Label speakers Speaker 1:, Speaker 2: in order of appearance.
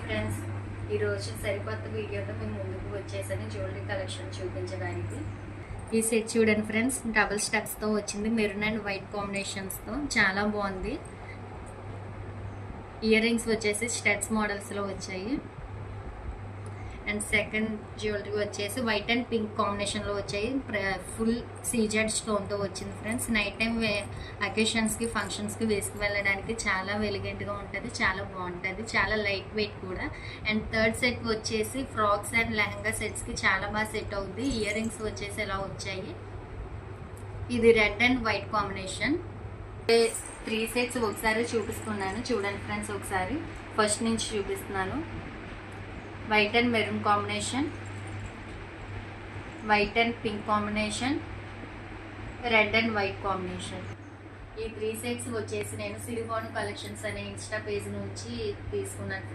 Speaker 1: Friends, ఈరోజు సరికొత్త వీడియోతో మేము ముందుకు వచ్చేసాను జ్యువెలరీ కలెక్షన్ చూపించడానికి. ఈ సెట్ చూడండి ఫ్రెండ్స్, డబుల్ స్టెప్స్తో వచ్చింది, మెరూన్ అండ్ వైట్ కాంబినేషన్స్తో చాలా బాగుంది. ఇయర్ రింగ్స్ వచ్చేసి స్టెట్స్ మోడల్స్లో వచ్చాయి. అండ్ సెకండ్ జ్యువెలరీ వచ్చేసి వైట్ అండ్ పింక్ కాంబినేషన్లో వచ్చాయి. ఫుల్ సీజెడ్ స్టోన్తో వచ్చింది ఫ్రెండ్స్. నైట్ టైం అకేషన్స్కి ఫంక్షన్స్కి వేసుకు వెళ్ళడానికి చాలా ఎలిగెంట్గా ఉంటుంది, చాలా బాగుంటుంది, చాలా లైట్ వెయిట్ కూడా. అండ్ థర్డ్ సెట్ వచ్చేసి ఫ్రాక్స్ అండ్ లెహంగా సెట్స్కి చాలా బాగా సెట్ అవుతుంది. ఇయర్ రింగ్స్ వచ్చేసి ఇలా వచ్చాయి. ఇది red and white combination. 3 sets ఒకసారి చూపిస్తున్నాను చూడండి ఫ్రెండ్స్. ఒకసారి ఫస్ట్ నుంచి చూపిస్తున్నాను. White and maroon combination, white and pink combination, red and white combination. ఈ 3 సెట్స్ వచ్చేసి నేను సిరివాణి కలెక్షన్స్ అనే ఇన్స్టా పేజ్ నుంచి తీసుకున్నాను.